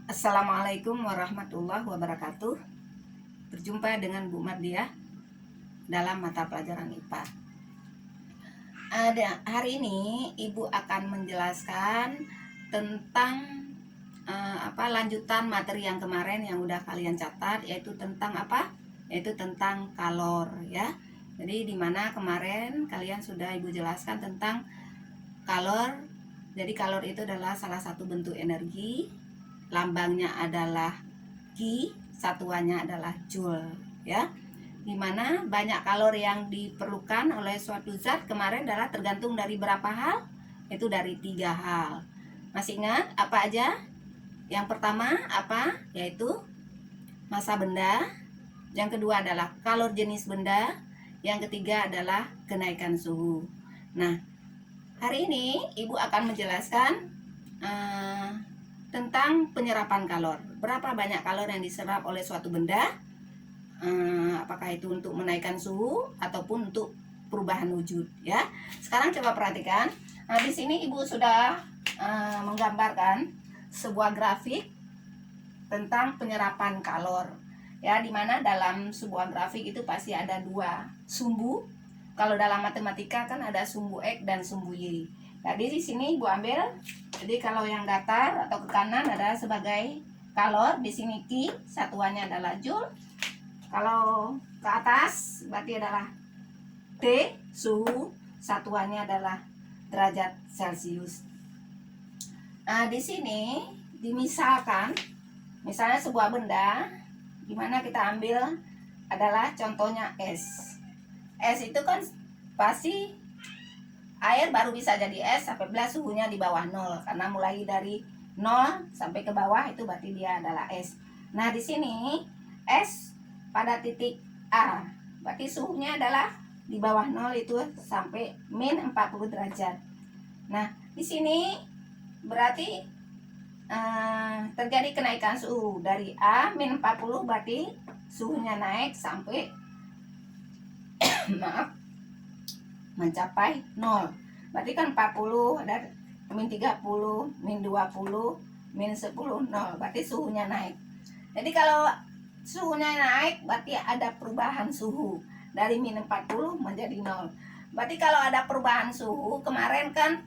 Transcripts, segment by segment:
Assalamualaikum warahmatullahi wabarakatuh. Berjumpa dengan Bu Mardiah dalam mata pelajaran IPA. Hari ini Ibu akan menjelaskan tentang lanjutan materi yang kemarin yang udah kalian catat, yaitu tentang Yaitu tentang kalor ya. Jadi dimana kemarin kalian sudah Ibu jelaskan tentang kalor. Jadi kalor itu adalah salah satu bentuk energi. Lambangnya adalah Ki, satuannya adalah Joule ya. Dimana banyak kalori yang diperlukan oleh suatu zat kemarin adalah tergantung dari berapa hal? Itu dari 3 hal. Masih ingat apa aja? Yang pertama apa? Yaitu massa benda. Yang kedua adalah kalor jenis benda. Yang ketiga adalah kenaikan suhu. Nah, hari ini Ibu akan menjelaskan tentang penyerapan kalor. Berapa banyak kalor yang diserap oleh suatu benda? Apakah itu untuk menaikkan suhu ataupun untuk perubahan wujud ya. Sekarang coba perhatikan. Nah, di sini Ibu sudah menggambarkan sebuah grafik tentang penyerapan kalor ya, dimana dalam sebuah grafik itu pasti ada dua sumbu. Kalau dalam matematika kan ada sumbu X dan sumbu Y. Jadi di sini Ibu ambil, jadi kalau yang datar atau ke kanan adalah sebagai kalor, di sini Ki, satuannya adalah Joule. Kalau ke atas berarti adalah T, suhu, satuannya adalah derajat Celcius. Nah, di sini dimisalkan, misalnya sebuah benda, dimana kita ambil adalah contohnya es. Es itu kan pasti air baru bisa jadi es apabila suhunya di bawah 0, karena mulai dari 0 sampai ke bawah itu berarti dia adalah es. Nah, di sini es pada titik A, berarti suhunya adalah di bawah 0 itu sampai min 40 derajat. Nah, di sini berarti terjadi kenaikan suhu dari A min 40, berarti suhunya naik sampai maaf, mencapai 0. Berarti kan 40 ada min 30, min 20, min 10, 0. Berarti suhunya naik. Jadi kalau suhunya naik berarti ada perubahan suhu dari min 40 menjadi 0. Berarti kalau ada perubahan suhu kemarin kan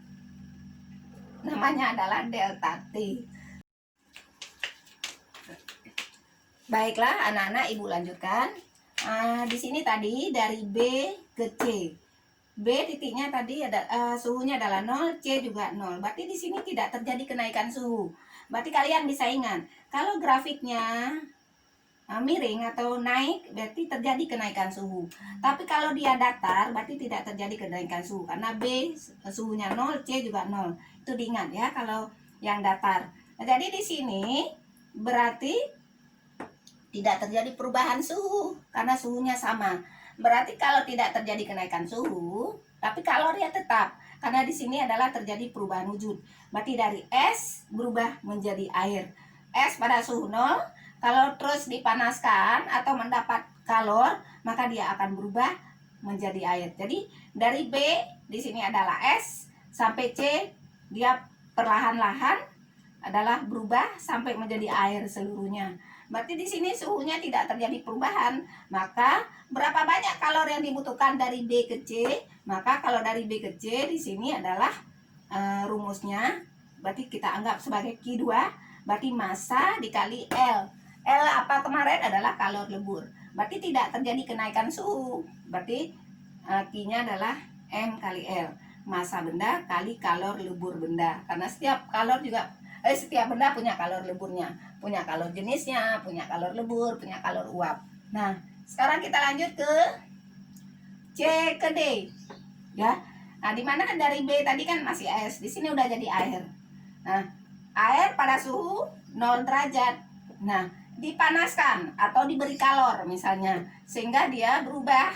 namanya adalah delta T. Baiklah anak-anak, Ibu lanjutkan. Di sini tadi dari B ke C. B titiknya tadi ada suhunya adalah 0, C juga 0. Berarti di sini tidak terjadi kenaikan suhu. Berarti kalian bisa ingat, kalau grafiknya miring atau naik berarti terjadi kenaikan suhu. Tapi kalau dia datar berarti tidak terjadi kenaikan suhu, karena B suhunya 0, C juga 0. Itu diingat ya kalau yang datar. Nah, jadi di sini berarti tidak terjadi perubahan suhu karena suhunya sama. Berarti kalau tidak terjadi kenaikan suhu, tapi kalornya tetap, karena di sini adalah terjadi perubahan wujud. Berarti dari es berubah menjadi air. Es pada suhu 0, kalau terus dipanaskan atau mendapat kalor, maka dia akan berubah menjadi air. Jadi dari B di sini adalah es sampai C dia perlahan-lahan adalah berubah sampai menjadi air seluruhnya. Berarti di sini suhunya tidak terjadi perubahan. Maka berapa banyak kalor yang dibutuhkan dari B ke C? Maka kalau dari B ke C di sini adalah rumusnya, berarti kita anggap sebagai Q2, berarti massa dikali L. L apa kemarin adalah kalor lebur. Berarti tidak terjadi kenaikan suhu. Berarti Q-nya adalah M kali L. Massa benda kali kalor lebur benda. Karena setiap benda punya kalor leburnya, punya kalor jenisnya, punya kalor lebur, punya kalor uap. Nah, sekarang kita lanjut ke C ke D. Ya. Nah, di mana dari B tadi kan masih es, di sini udah jadi air. Nah, air pada suhu 0 derajat. Nah, dipanaskan atau diberi kalor misalnya, sehingga dia berubah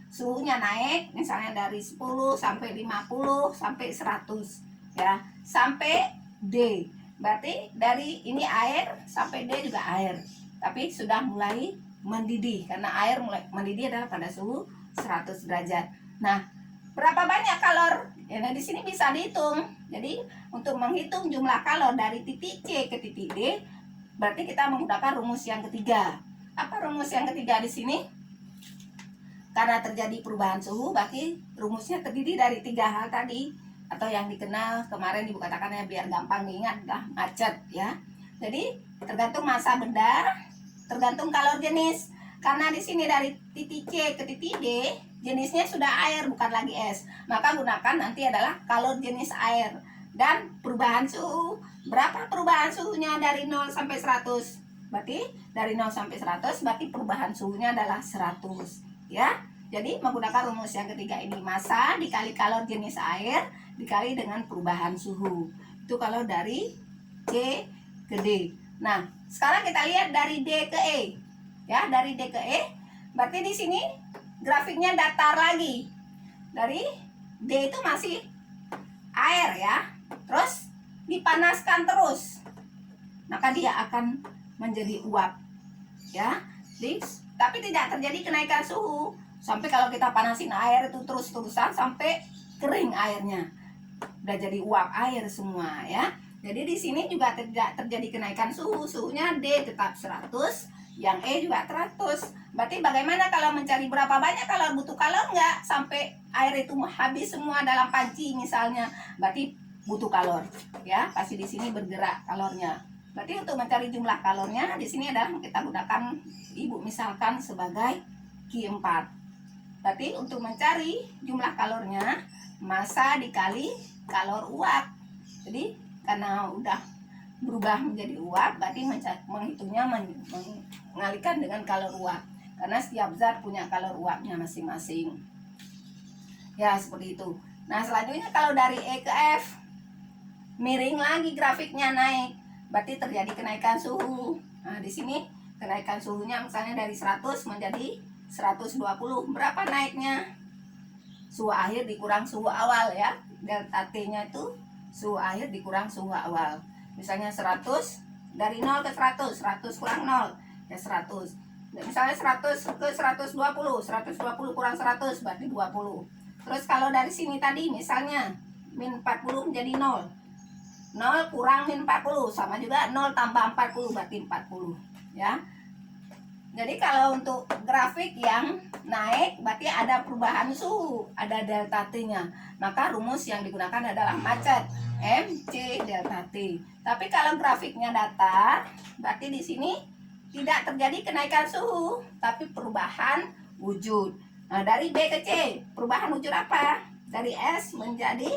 suhunya naik misalnya dari 10 sampai 50 sampai 100 ya, sampai D. Berarti dari ini air sampai D juga air, tapi sudah mulai mendidih, karena air mulai mendidih adalah pada suhu 100 derajat. Nah, berapa banyak kalor? Ya, nah di sini bisa dihitung. Jadi untuk menghitung jumlah kalor dari titik C ke titik D, Berarti kita menggunakan rumus yang ketiga. Apa rumus yang ketiga di sini? Karena terjadi perubahan suhu, berarti rumusnya terdiri dari 3 hal tadi, atau yang dikenal kemarin ibu katakan ya, biar gampang diingat dah, macet ya. Jadi tergantung massa benda, tergantung kalor jenis. Karena di sini dari titik C ke titik D jenisnya sudah air, bukan lagi es, maka gunakan nanti adalah kalor jenis air. Dan perubahan suhu, berapa perubahan suhunya dari 0 sampai 100? Berarti dari 0 sampai 100 berarti perubahan suhunya adalah 100 ya. Jadi menggunakan rumus yang ketiga ini, massa dikali kalor jenis air dikali dengan perubahan suhu. Itu kalau dari C ke D. Nah, sekarang kita lihat dari D ke E. Ya, dari D ke E berarti di sini grafiknya datar lagi. Dari D itu masih air ya. Terus dipanaskan terus, maka dia akan menjadi uap ya. Tapi tidak terjadi kenaikan suhu sampai kalau kita panasin air itu terus-terusan sampai kering airnya, udah jadi uap air semua ya. Jadi di sini juga tidak terjadi kenaikan suhu, suhunya D tetap 100, yang E juga 100. Berarti bagaimana kalau mencari berapa banyak kalor, butuh kalor nggak sampai air itu habis semua dalam panci misalnya, berarti butuh kalor ya, pasti di sini bergerak kalornya. Berarti untuk mencari jumlah kalornya di sini adalah kita gunakan ibu misalkan sebagai Q4. Berarti untuk mencari jumlah kalornya, massa dikali kalor uap. Jadi karena udah berubah menjadi uap, berarti menghitungnya mengalihkan dengan kalor uap. Karena setiap zat punya kalor uapnya masing-masing. Ya, seperti itu. Nah, selanjutnya kalau dari E ke F, miring lagi grafiknya naik, berarti terjadi kenaikan suhu. Nah, di sini kenaikan suhunya misalnya dari 100 menjadi 120. Berapa naiknya? Suhu akhir dikurang suhu awal ya. Delta T-nya itu suhu akhir dikurang suhu awal. Misalnya 100 dari 0 ke 100, 100 kurang 0 ya 100. Misalnya 100 ke 120, 120 kurang 100 berarti 20. Terus kalau dari sini tadi misalnya min 40 menjadi 0. 0 kurang min 40 sama juga 0 tambah 40 berarti 40 ya. Jadi kalau untuk grafik yang naik berarti ada perubahan suhu, ada delta T-nya. Maka rumus yang digunakan adalah macet, MC delta T. Tapi kalau grafiknya datar, berarti di sini tidak terjadi kenaikan suhu, tapi perubahan wujud. Nah, dari B ke C, perubahan wujud apa? Dari S menjadi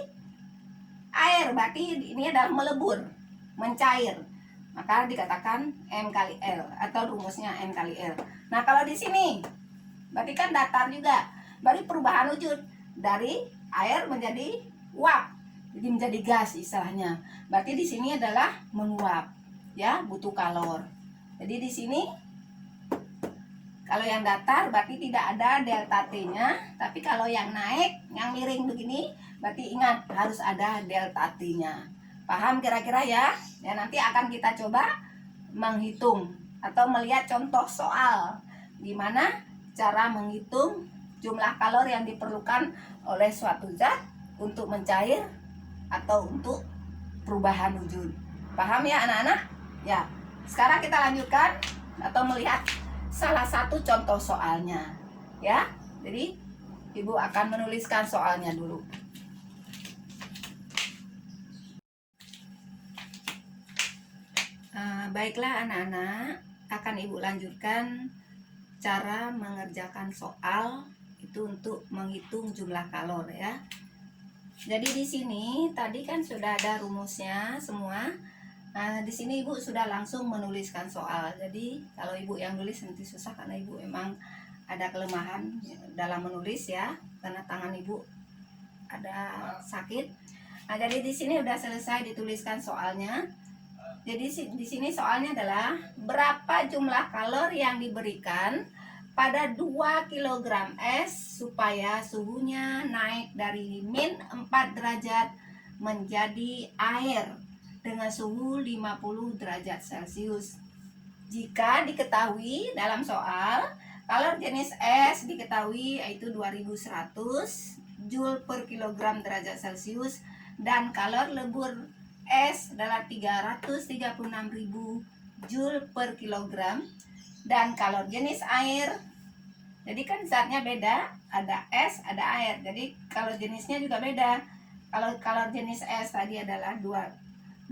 air, berarti ini adalah melebur, mencair. Maka dikatakan M kali L atau rumusnya M kali L. Nah, kalau di sini berarti kan datar juga. Berarti perubahan wujud dari air menjadi uap. Jadi menjadi gas istilahnya. Berarti di sini adalah menguap. Ya, butuh kalor. Jadi di sini kalau yang datar berarti tidak ada delta T-nya, tapi kalau yang naik, yang miring begini, berarti ingat harus ada delta T-nya. Paham kira-kira ya? Ya, nanti akan kita coba menghitung atau melihat contoh soal di mana cara menghitung jumlah kalor yang diperlukan oleh suatu zat untuk mencair atau untuk perubahan wujud. Paham ya anak-anak? Ya. Sekarang kita lanjutkan atau melihat salah satu contoh soalnya. Ya. Jadi Ibu akan menuliskan soalnya dulu. Baiklah anak-anak, akan Ibu lanjutkan cara mengerjakan soal itu untuk menghitung jumlah kalor ya. Jadi di sini tadi kan sudah ada rumusnya semua. Nah, di sini Ibu sudah langsung menuliskan soal. Jadi kalau Ibu yang nulis nanti susah karena Ibu emang ada kelemahan dalam menulis ya, karena tangan Ibu ada sakit. Nah, jadi di sini udah selesai dituliskan soalnya. Jadi di sini soalnya adalah berapa jumlah kalor yang diberikan pada 2 kg es supaya suhunya naik dari min 4 derajat menjadi air dengan suhu 50 derajat Celcius. Jika diketahui dalam soal kalor jenis es diketahui yaitu 2100 Joule per kilogram derajat Celcius dan kalor lebur es adalah 336.000 Joule per kilogram. Dan kalor jenis air, jadi kan zatnya beda, ada es, ada air. Jadi kalor jenisnya juga beda. Kalau kalor jenis es tadi adalah 2100,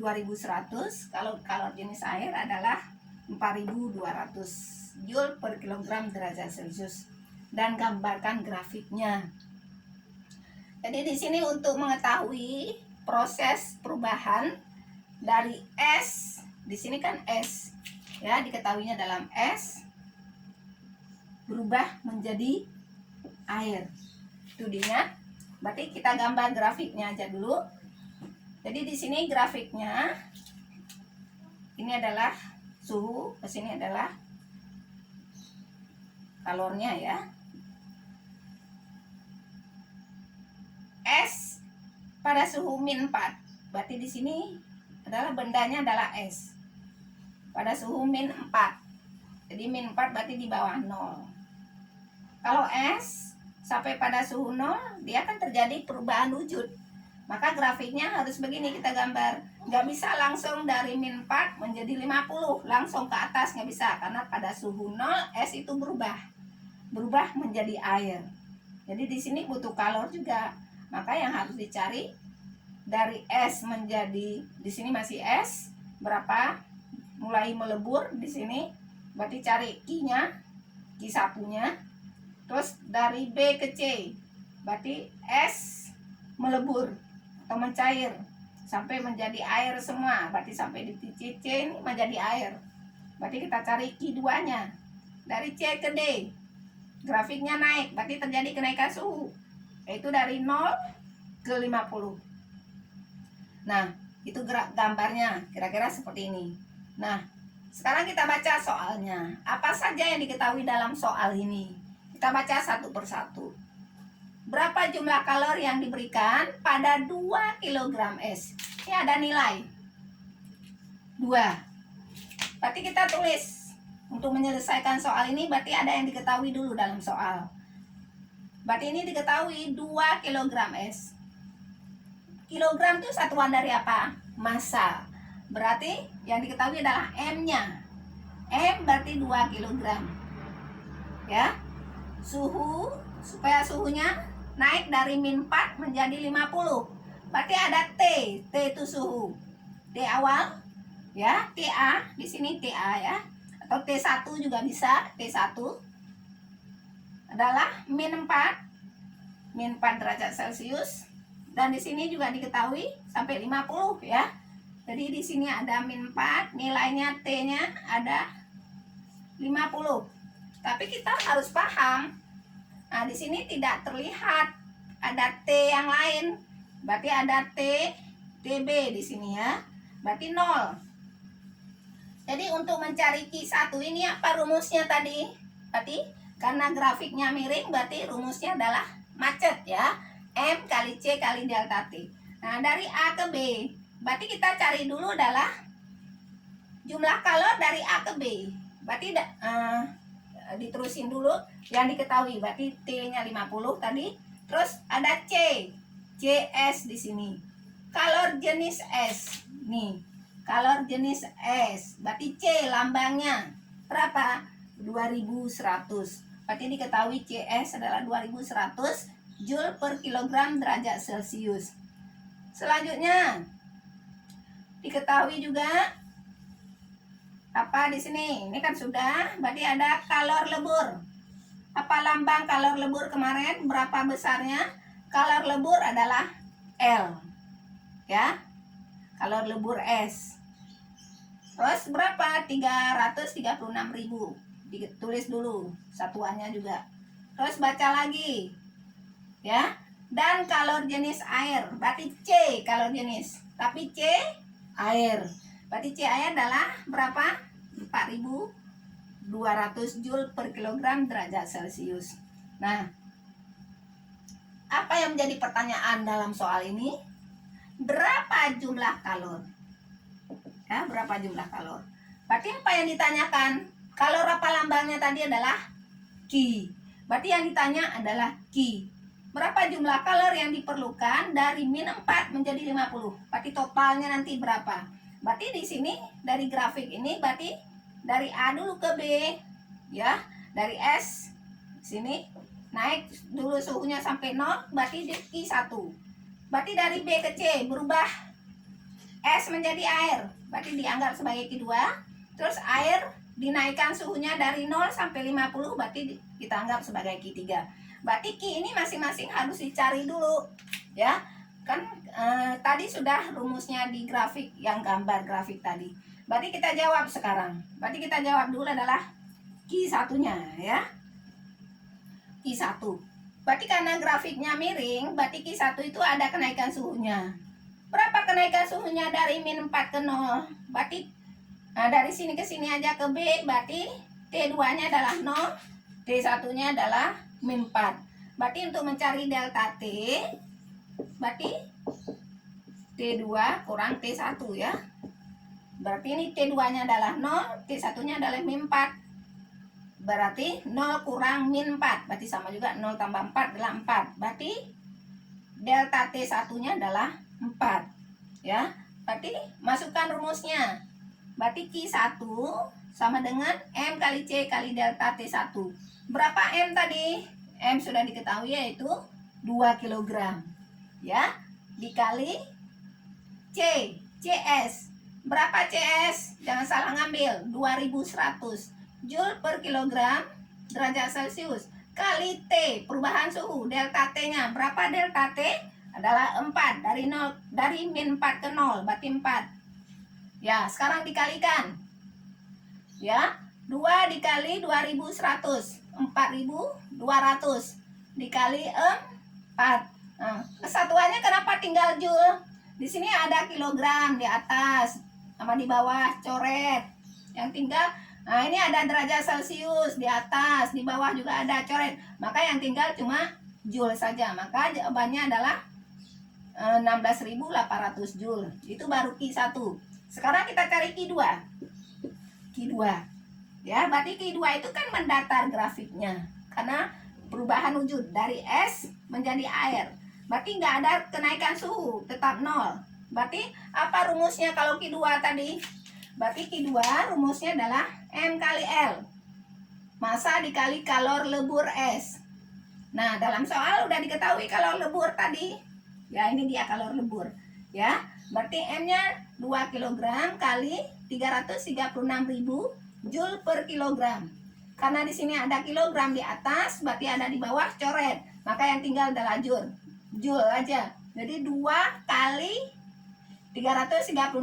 kalau kalor jenis air adalah 4200 Joule per kilogram derajat Celcius. Dan gambarkan grafiknya. Jadi di sini untuk mengetahui proses perubahan dari es, di sini kan es, ya, diketahuinya dalam es berubah menjadi air. Itu diingat. Berarti kita gambar grafiknya aja dulu. Jadi di sini grafiknya ini adalah suhu, ke sini adalah kalornya ya. Es pada suhu -4. Berarti di sini adalah bendanya adalah es. Pada suhu -4. Jadi -4 berarti di bawah 0. Kalau es sampai pada suhu 0, dia akan terjadi perubahan wujud. Maka grafiknya harus begini kita gambar. Nggak bisa langsung dari -4 menjadi 50, langsung ke atas, nggak bisa. Karena pada suhu 0, es itu berubah menjadi air. Jadi di sini butuh kalor juga. Maka yang harus dicari dari es menjadi, di sini masih es, berapa? Mulai melebur di sini. Berarti cari Q-nya, Q1-nya. Terus dari B ke C, berarti es melebur atau mencair sampai menjadi air semua. Berarti sampai di titik C ini menjadi air. Berarti kita cari Q2-nya. Dari C ke D, grafiknya naik, berarti terjadi kenaikan suhu, yaitu dari 0 ke 50. Nah, itu gambarnya kira-kira seperti ini. Nah, sekarang kita baca soalnya. Apa saja yang diketahui dalam soal ini? Kita baca satu persatu. Berapa jumlah kalor yang diberikan pada 2 kg es? Ini ada nilai 2. Berarti kita tulis. Untuk menyelesaikan soal ini berarti ada yang diketahui dulu dalam soal. Berarti ini diketahui 2 kg es. Kilogram itu satuan dari apa? Massa. Berarti yang diketahui adalah M-nya. M berarti 2 kg. Ya. Suhu, supaya suhunya naik dari -4 menjadi 50. Berarti ada T. T itu suhu. T awal, ya, TA, di sini TA ya. Atau T1 juga bisa, T1 adalah -4 derajat Celcius. Dan di sini juga diketahui sampai 50 ya. Jadi di sini ada -4, nilainya T-nya ada 50. Tapi kita harus paham. Nah, di sini tidak terlihat ada T yang lain. Berarti ada TB di sini ya. Berarti 0. Jadi untuk mencari Q1 ini apa rumusnya tadi? Berarti karena grafiknya miring, berarti rumusnya adalah macet ya. M kali C kali delta T. Nah, dari A ke B, berarti kita cari dulu adalah jumlah kalor dari A ke B. Berarti diterusin dulu yang diketahui. Berarti T-nya 50 tadi. Terus ada C. CS di sini. Kalor jenis es. Nih, kalor jenis es. Berarti C lambangnya berapa? 2100. Berarti diketahui CS adalah 2100 Joule per kilogram derajat Celcius. Selanjutnya diketahui juga apa di sini? Ini kan sudah, berarti ada kalor lebur. Apa lambang kalor lebur kemarin? Berapa besarnya? Kalor lebur adalah L. Ya. Kalor lebur es. Terus berapa? 336.000. Ditulis dulu satuannya juga. Terus baca lagi. Ya. Dan kalor jenis air. Berarti C kalor jenis. Tapi C air. Berarti C air adalah berapa? 4200 Joule per kilogram derajat Celcius. Nah, apa yang menjadi pertanyaan dalam soal ini? Berapa jumlah kalor? Ya, berapa jumlah kalor? Berarti apa yang ditanyakan? Kalor apa lambangnya tadi adalah Q. Berarti yang ditanya adalah Q. Berapa jumlah kalor yang diperlukan dari -4 menjadi 50? Berarti totalnya nanti berapa? Berarti di sini dari grafik ini berarti dari A dulu ke B, ya. Dari S sini naik dulu suhunya sampai 0, berarti di Q1. Berarti dari B ke C berubah es menjadi air, berarti dianggap sebagai Q2. Terus air dinaikkan suhunya dari 0 sampai 50, berarti kita anggap sebagai Q3. Berarti Q ini masing-masing harus dicari dulu, ya. Kan tadi sudah rumusnya di grafik, yang gambar grafik tadi. Berarti kita jawab sekarang. Berarti kita jawab dulu adalah Q1-nya, ya. Q1. Berarti karena grafiknya miring, berarti Q1 itu ada kenaikan suhunya. Berapa kenaikan suhunya dari min 4 ke 0? Berarti dari sini ke sini aja ke B, berarti T2-nya adalah 0, T1-nya adalah min 4. Berarti untuk mencari delta T, berarti T2 kurang T1, ya. Berarti ini T2-nya adalah 0, T1-nya adalah min 4. Berarti 0 kurang min 4, berarti sama juga 0 tambah 4 adalah 4. Berarti delta T1-nya adalah 4, ya. Berarti masukkan rumusnya. Berarti Q1 sama dengan M kali C kali delta T1. Berapa M tadi? M sudah diketahui, yaitu 2 kg, ya. Dikali C, CS. Berapa CS? Jangan salah ngambil, 2100 Joule per kilogram derajat Celcius kali T, perubahan suhu, delta T-nya. Berapa delta T? Adalah 4, dari 0, dari min 4 ke 0, berarti 4. Ya, sekarang dikalikan. Ya, 2 dikali 2100, 4200 dikali 4. Nah, kesatuannya kenapa tinggal Joule? Di sini ada kilogram di atas sama di bawah coret. Yang tinggal, nah ini ada derajat Celcius di atas, di bawah juga ada coret. Maka yang tinggal cuma Joule saja. Maka jawabannya adalah 16.800 Joule. Itu baru Q1. Sekarang kita cari Q2. Q2. Ya, berarti Q2 itu kan mendatar grafiknya. Karena perubahan wujud dari es menjadi air. Berarti nggak ada kenaikan suhu, tetap 0. Berarti apa rumusnya kalau Q2 tadi? Berarti Q2 rumusnya adalah M kali L. Massa dikali kalor lebur es. Nah, dalam soal udah diketahui kalor lebur tadi. Ya, ini dia kalor lebur. Ya, berarti M-nya 2 kg kali 336.000 Joule per kilogram. Karena di sini ada kilogram di atas, berarti ada di bawah coret. Maka yang tinggal adalah Joule. Joule aja. Jadi 2 kali 336.000.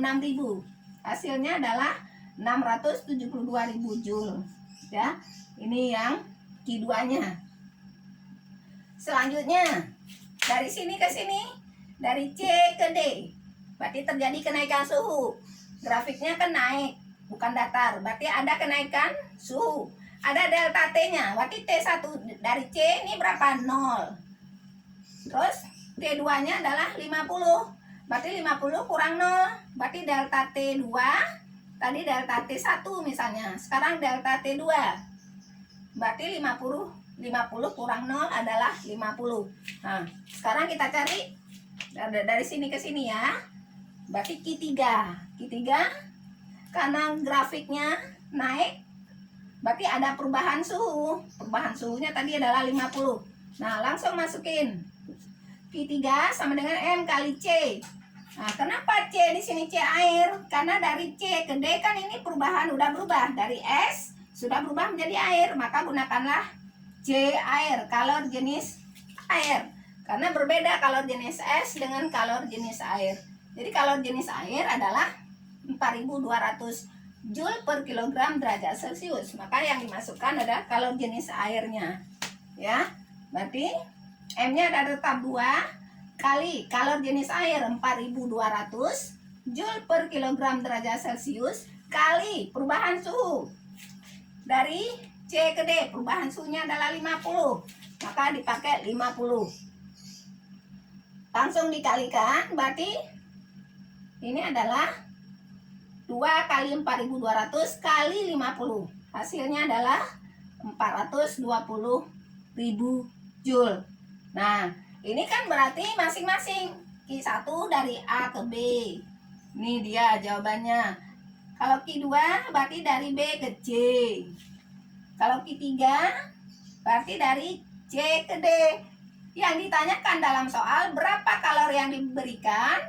Hasilnya adalah 672.000 Joule. Ya, ini yang Q2-nya. Selanjutnya, dari sini ke sini, dari C ke D, berarti terjadi kenaikan suhu. Grafiknya kan naik, bukan datar. Berarti ada kenaikan suhu. Ada delta T-nya, berarti T1 dari C ini berapa? 0. Terus T2-nya adalah 50. Berarti 50 kurang 0. Berarti delta T2, tadi delta T1 misalnya. Sekarang delta T2. Berarti 50 kurang 0 adalah 50. Nah, sekarang kita cari dari sini ke sini, ya. Berarti Q3. Q3 karena grafiknya naik, berarti ada perubahan suhu. Perubahan suhunya tadi adalah 50. Nah, langsung masukin. Q3 sama dengan M kali C. Nah, kenapa C di sini C air? Karena dari C ke D kan ini perubahan udah berubah. Dari S sudah berubah menjadi air. Maka gunakanlah C air, kalor jenis air. Karena berbeda kalor jenis es dengan kalor jenis air. Jadi kalor jenis air adalah 4.200 Joule per kilogram derajat Celcius. Maka yang dimasukkan adalah kalor jenis airnya. Ya, berarti M-nya ada tetap 2 kali kalor jenis air 4.200 Joule per kilogram derajat Celcius kali perubahan suhu. Dari C ke D, perubahan suhunya adalah 50. Maka dipakai 50. Langsung dikalikan, berarti ini adalah 2 kali 4.200 kali 50. Hasilnya adalah 420.000 Joule. Nah, ini kan berarti masing-masing Q1 dari A ke B. Ini dia jawabannya. Kalau Q2 berarti dari B ke C. Kalau Q3 berarti dari C ke D. Yang ditanyakan dalam soal berapa kalori yang diberikan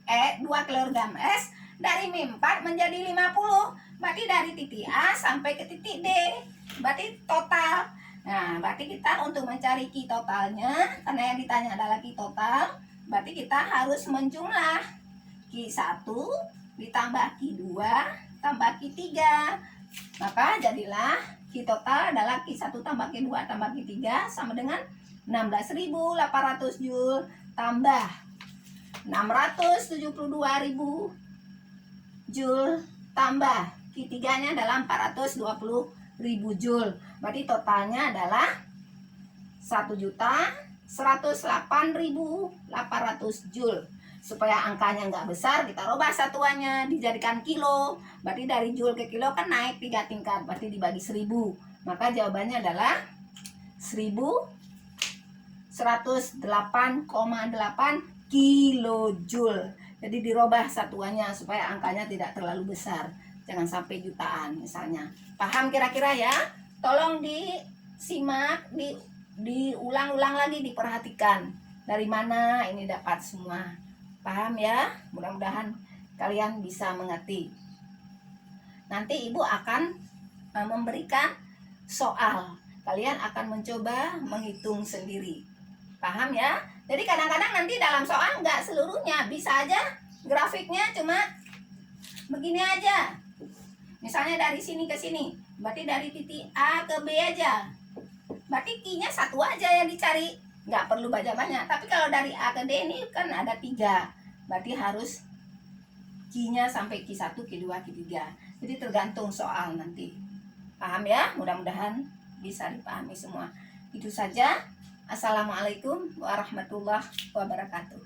2 kg es dari min 4 menjadi 50. Berarti dari titik A sampai ke titik D. Berarti total. Nah, berarti kita untuk mencari Q totalnya, karena yang ditanya adalah Q total, berarti kita harus menjumlah Q1 ditambah Q2 tambah Q3. Maka jadilah Q total adalah Q1 tambah Q2 tambah Q3 sama dengan 16.800 Joule tambah 672.000 Joule tambah Q3-nya adalah 420.000 Joule. Berarti totalnya adalah 1.108.800 Joule. Supaya angkanya nggak besar, kita rubah satuannya, dijadikan kilo. Berarti dari Joule ke kilo kan naik 3 tingkat, berarti dibagi 1000. Maka jawabannya adalah 1108,8 kilojoule. Jadi dirubah satuannya supaya angkanya tidak terlalu besar. Jangan sampai jutaan misalnya. Paham kira-kira ya? Tolong disimak, diulang-ulang lagi, diperhatikan. Dari mana ini dapat semua. Paham ya? Mudah-mudahan kalian bisa mengerti. Nanti Ibu akan memberikan soal. Kalian akan mencoba menghitung sendiri. Paham ya? Jadi kadang-kadang nanti dalam soal nggak seluruhnya. Bisa aja grafiknya cuma begini aja. Misalnya dari sini ke sini. Berarti dari titik A ke B aja. Berarti Q-nya satu aja yang dicari. Nggak perlu baca banyak. Tapi kalau dari A ke D ini kan ada 3. Berarti harus Q-nya sampai Q1, Q2, Q3. Jadi tergantung soal nanti. Paham ya? Mudah-mudahan bisa dipahami semua. Itu saja. Assalamualaikum warahmatullahi wabarakatuh.